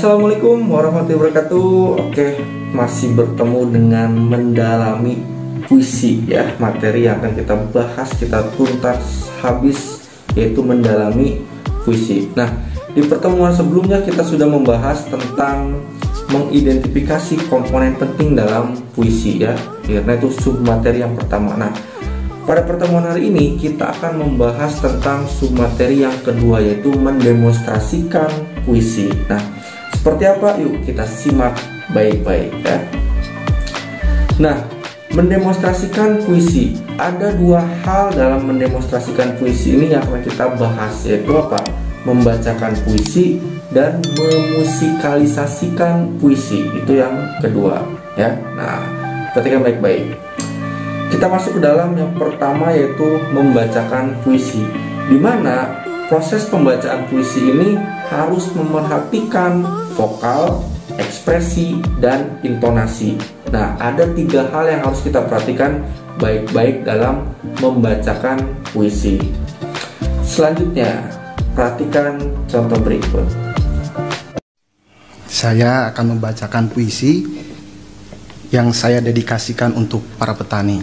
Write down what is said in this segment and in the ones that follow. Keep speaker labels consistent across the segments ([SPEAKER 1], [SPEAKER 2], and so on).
[SPEAKER 1] Assalamualaikum warahmatullahi wabarakatuh. Oke, masih bertemu dengan mendalami puisi ya. Materi yang akan kita bahas, kita tuntas habis, yaitu mendalami puisi. Nah, di pertemuan sebelumnya kita sudah membahas tentang mengidentifikasi komponen penting dalam puisi ya, karena itu submateri yang pertama. Nah, pada pertemuan hari ini kita akan membahas tentang submateri yang kedua, yaitu mendemonstrasikan puisi. Nah, seperti apa? Yuk kita simak baik-baik ya. Nah, mendemonstrasikan puisi, ada dua hal dalam mendemonstrasikan puisi ini yang akan kita bahas, yaitu apa? Membacakan puisi dan memusikalisasikan puisi. Itu yang kedua ya. Nah, perhatikan baik-baik. Kita masuk ke dalam yang pertama, yaitu membacakan puisi, di mana proses pembacaan puisi ini harus memerhatikan vokal, ekspresi, dan intonasi. Nah, ada tiga hal yang harus kita perhatikan baik-baik dalam membacakan puisi. Selanjutnya, perhatikan contoh berikut.
[SPEAKER 2] Saya akan membacakan puisi yang saya dedikasikan untuk para petani.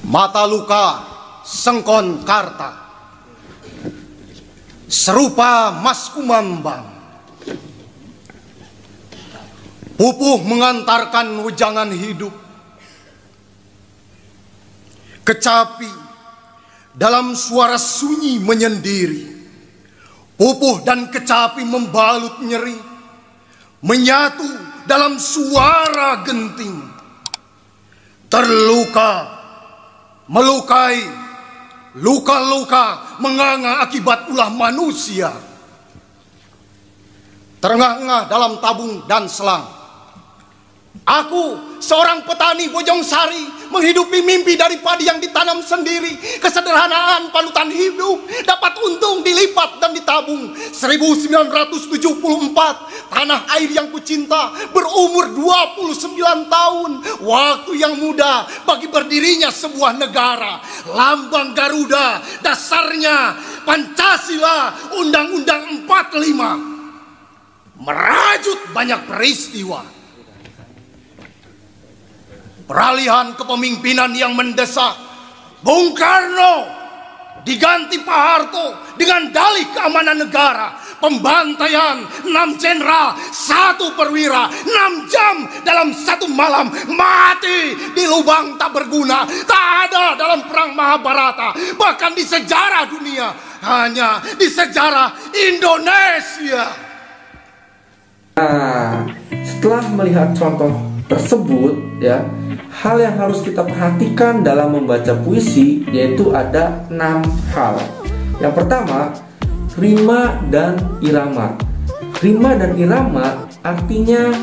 [SPEAKER 2] Mata luka sengkon karta, serupa mas kumambang, pupuh mengantarkan wejangan hidup, kecapi dalam suara sunyi menyendiri, pupuh dan kecapi membalut nyeri, menyatu dalam suara genting, terluka melukai, luka-luka menganga akibat ulah manusia, terengah-engah dalam tabung dan selang. Aku, seorang petani Bojong Sari, menghidupi mimpi dari padi yang ditanam sendiri. Kesederhanaan panutan hidup dapat untung dilipat dan ditabung. 1974, tanah air yang kucinta berumur 29 tahun. Waktu yang muda bagi berdirinya sebuah negara. Lambang Garuda, dasarnya Pancasila, Undang-Undang 45. Merajut banyak peristiwa. Peralihan kepemimpinan yang mendesak, Bung Karno diganti Pak Harto dengan dalih keamanan negara. Pembantaian 6 jenderal, 1 perwira, 6 jam dalam 1 malam, mati di lubang tak berguna. Tak ada dalam perang Mahabharata, bahkan di sejarah dunia, hanya di sejarah Indonesia.
[SPEAKER 1] Nah, setelah melihat contoh tersebut ya, hal yang harus kita perhatikan dalam membaca puisi yaitu ada 6 hal. Yang pertama, rima dan irama. Rima dan irama artinya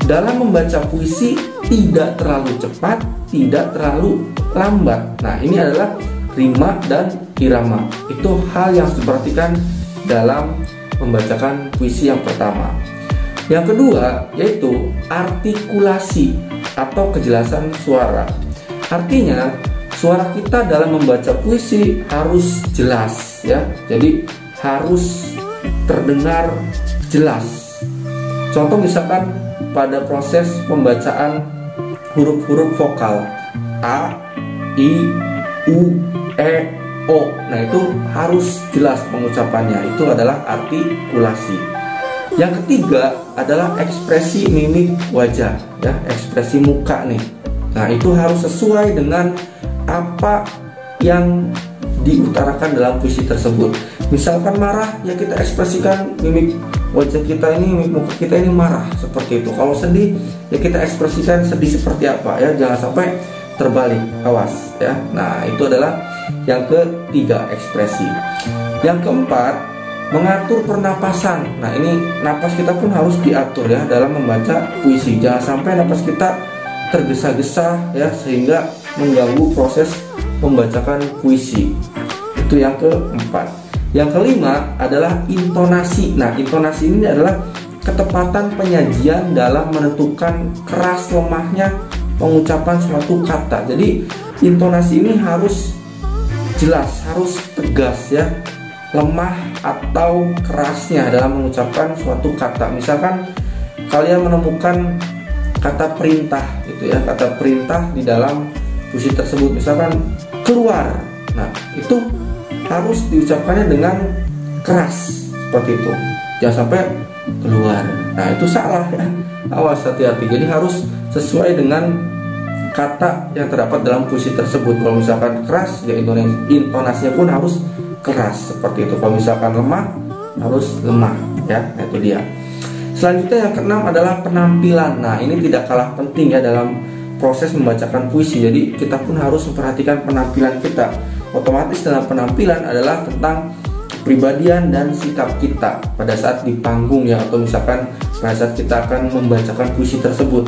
[SPEAKER 1] dalam membaca puisi tidak terlalu cepat, tidak terlalu lambat. Nah, ini adalah rima dan irama. Itu hal yang harus diperhatikan dalam membacakan puisi yang pertama. Yang kedua yaitu artikulasi atau kejelasan suara. Artinya suara kita dalam membaca puisi harus jelas ya. Jadi harus terdengar jelas. Contoh misalkan pada proses pembacaan huruf-huruf vokal A, I, U, E, O. Nah, itu harus jelas pengucapannya. Itu adalah artikulasi. Yang ketiga adalah ekspresi mimik wajah ya, ekspresi muka nih. Nah, itu harus sesuai dengan apa yang diutarakan dalam puisi tersebut. Misalkan marah, ya kita ekspresikan mimik wajah kita ini, mimik muka kita ini marah seperti itu. Kalau sedih, ya kita ekspresikan sedih seperti apa ya, jangan sampai terbalik, awas ya. Nah, itu adalah yang ketiga, ekspresi. Yang keempat, mengatur pernapasan. Nah, ini napas kita pun harus diatur ya dalam membaca puisi. Jangan sampai napas kita tergesa-gesa ya sehingga mengganggu proses membacakan puisi. Itu yang keempat. Yang kelima adalah intonasi. Nah, intonasi ini adalah ketepatan penyajian dalam menentukan keras lemahnya pengucapan suatu kata. Jadi intonasi ini harus jelas, harus tegas ya, lemah atau kerasnya dalam mengucapkan suatu kata. Misalkan kalian menemukan kata perintah itu ya, kata perintah di dalam puisi tersebut, misalkan keluar. Nah, itu harus diucapkannya dengan keras seperti itu. Jangan sampai keluar. Nah, itu salah ya. Awas, hati-hati. Jadi harus sesuai dengan kata yang terdapat dalam puisi tersebut. Kalau misalkan keras, ya intonasinya pun harus keras seperti itu. Kalau misalkan lemah, harus lemah ya. Nah, itu dia. Selanjutnya yang keenam adalah penampilan. Nah, ini tidak kalah penting ya dalam proses membacakan puisi. Jadi kita pun harus memperhatikan penampilan kita. Otomatis dalam penampilan adalah tentang kepribadian dan sikap kita pada saat di panggung ya, atau misalkan pada saat kita akan membacakan puisi tersebut.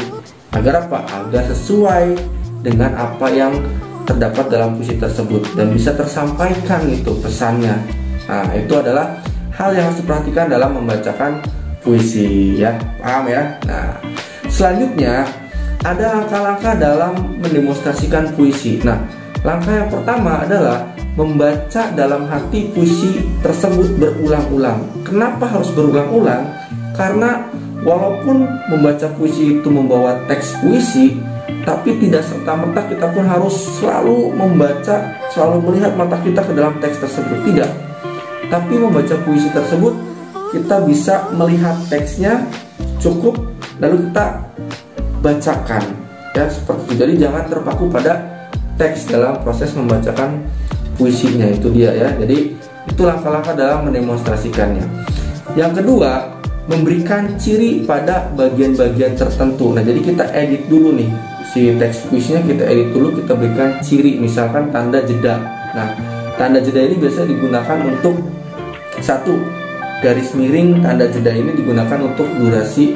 [SPEAKER 1] Agar apa? Agar sesuai dengan apa yang terdapat dalam puisi tersebut dan bisa tersampaikan itu pesannya. Nah, itu adalah hal yang harus diperhatikan dalam membacakan puisi ya. Paham ya? Nah, selanjutnya ada langkah-langkah dalam mendemonstrasikan puisi. Nah, langkah yang pertama adalah membaca dalam hati puisi tersebut berulang-ulang. Kenapa harus berulang-ulang? Karena walaupun membaca puisi itu membawa teks puisi, tapi tidak serta-merta kita pun harus selalu membaca, selalu melihat mata kita ke dalam teks tersebut. Tidak. Tapi membaca puisi tersebut, kita bisa melihat teksnya cukup, lalu kita bacakan ya seperti itu. Jadi jangan terpaku pada teks dalam proses membacakan puisinya, itu dia ya. Jadi itu langkah-langkah dalam mendemonstrasikannya. Yang kedua, memberikan ciri pada bagian-bagian tertentu. Nah, jadi kita edit dulu nih si teks puisinya, kita edit dulu, kita berikan ciri, misalkan tanda jeda. Nah, tanda jeda ini biasa digunakan untuk satu, garis miring tanda jeda ini digunakan untuk durasi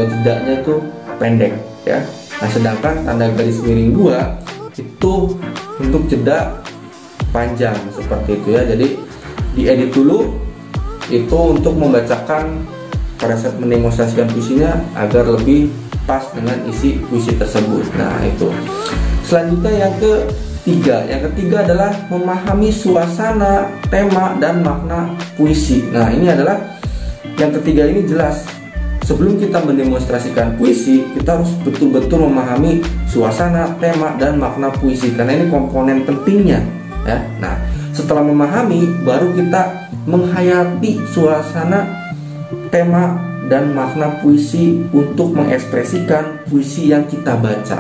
[SPEAKER 1] jedanya itu pendek ya. Nah, sedangkan tanda garis miring 2 itu untuk jeda panjang seperti itu ya. Jadi diedit dulu itu untuk membacakan pada saat mendemonstrasikan puisinya agar lebih pas dengan isi puisi tersebut. Nah, itu. Selanjutnya yang ketiga adalah memahami suasana, tema, dan makna puisi. Nah, ini adalah yang ketiga ini jelas. Sebelum kita mendemonstrasikan puisi, kita harus betul-betul memahami suasana, tema, dan makna puisi, karena ini komponen pentingnya ya. Nah, setelah memahami, baru kita menghayati suasana, tema, dan makna puisi untuk mengekspresikan puisi yang kita baca.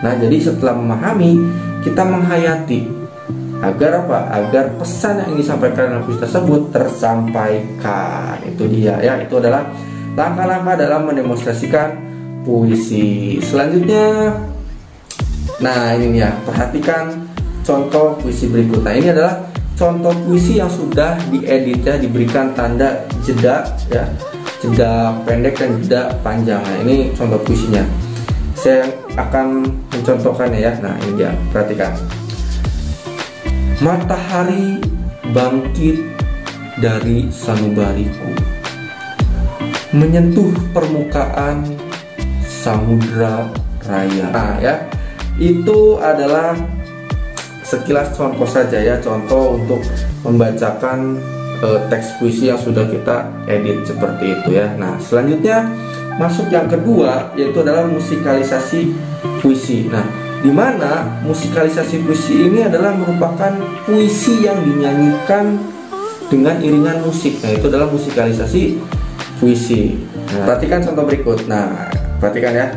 [SPEAKER 1] Nah, jadi setelah memahami, kita menghayati agar apa? Agar pesan yang disampaikan dalam puisi tersebut tersampaikan. Itu dia ya. Itu adalah langkah-langkah dalam mendemonstrasikan puisi. Selanjutnya, nah ini ya, perhatikan contoh puisi berikut. Nah, ini adalah contoh puisi yang sudah diedit ya, diberikan tanda jeda ya, jeda pendek dan jeda panjang. Nah, ini contoh puisinya. Saya akan mencontohkannya ya. Nah, ini dia, perhatikan. Matahari bangkit dari sanubariku, menyentuh permukaan samudra raya. Nah ya, itu adalah sekilas contoh saja ya, contoh untuk membacakan teks puisi yang sudah kita edit seperti itu ya. Nah, selanjutnya masuk yang kedua, yaitu adalah musikalisasi puisi. Nah, di mana musikalisasi puisi ini adalah merupakan puisi yang dinyanyikan dengan iringan musik. Nah, itu adalah musikalisasi puisi. Nah, perhatikan contoh berikut. Nah, perhatikan ya.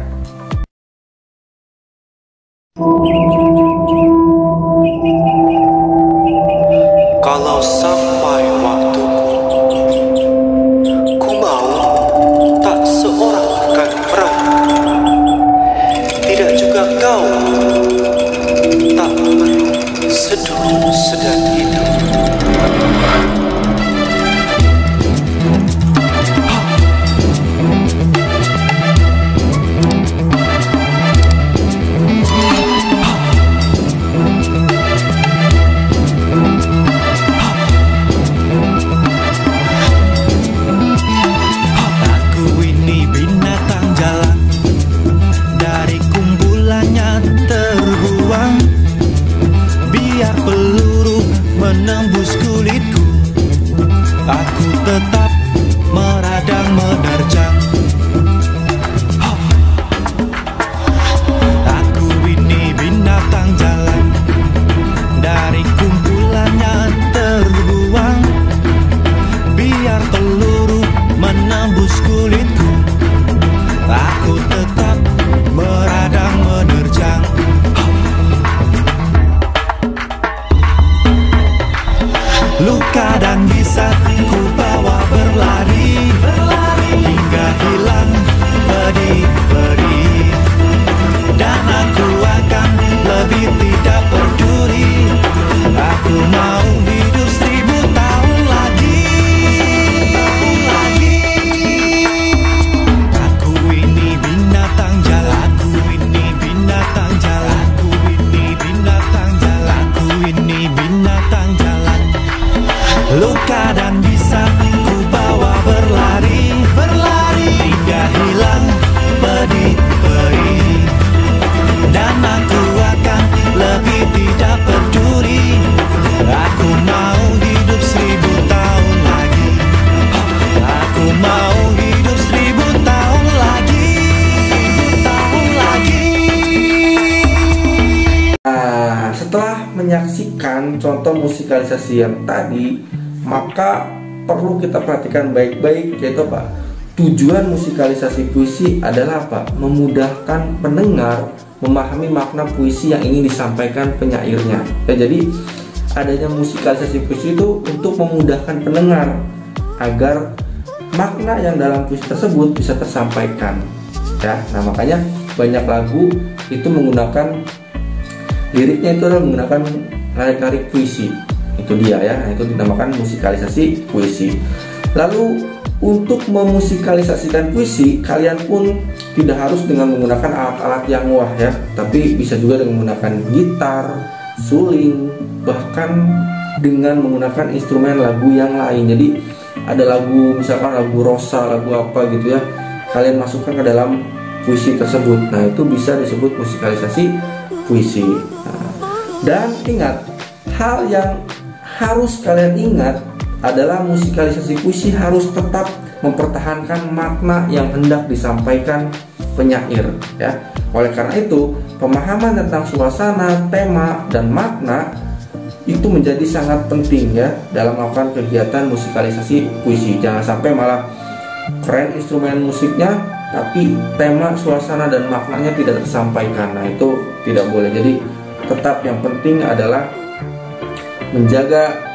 [SPEAKER 3] Kalau sampai waktuku, ku mau tak seorang akan perahu. Tidak juga kau tak perlu seduh sedang hidup. Menembus kulitku, aku tetap meradang menerjang. Aku ini binatang jalan, dari kumpulannya terbuang. Biar peluru menembus kulitku, aku tetap meradang menerjang. Luka dan bisa ku bawa berlari, hingga hilang pedih-pedih. Dan aku akan lebih tidak peduli. Aku mau hidup 1000 tahun lagi. Aku ini binatang jalan, aku ini binatang jalan, aku ini binatang jalan, aku ini binatang jalan. Luka dan bisa ku bawa berlari, hingga hilang pedih-pedih. Dan aku akan lebih tidak peduli. Aku mau hidup 1000 tahun lagi. Aku mau hidup 1000 tahun lagi. 1000 tahun lagi.
[SPEAKER 1] Nah, setelah menyaksikan contoh musikalisasi yang tadi, maka perlu kita perhatikan baik-baik, yaitu apa? Tujuan musikalisasi puisi adalah apa? Memudahkan pendengar memahami makna puisi yang ingin disampaikan penyairnya. Ya, jadi adanya musikalisasi puisi itu untuk memudahkan pendengar agar makna yang dalam puisi tersebut bisa tersampaikan. Ya, nah makanya banyak lagu itu menggunakan liriknya itu adalah menggunakan lirik-lirik puisi. Itu dia ya, itu dinamakan musikalisasi puisi. Lalu untuk memusikalisasikan puisi, kalian pun tidak harus dengan menggunakan alat-alat yang wah ya, tapi bisa juga dengan menggunakan gitar, suling, bahkan dengan menggunakan instrumen lagu yang lain. Jadi ada lagu, misalkan lagu Rosa, lagu apa gitu ya, kalian masukkan ke dalam puisi tersebut. Nah, itu bisa disebut musikalisasi puisi. Nah, dan ingat, hal yang harus kalian ingat adalah musikalisasi puisi harus tetap mempertahankan makna yang hendak disampaikan penyair ya. Oleh karena itu, pemahaman tentang suasana, tema, dan makna itu menjadi sangat penting ya dalam melakukan kegiatan musikalisasi puisi. Jangan sampai malah keren instrumen musiknya tapi tema, suasana, dan maknanya tidak tersampaikan. Nah, itu tidak boleh. Jadi tetap yang penting adalah menjaga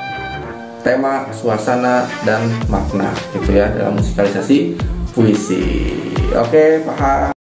[SPEAKER 1] tema, suasana, dan makna gitu ya dalam musikalisasi puisi. Oke, paham?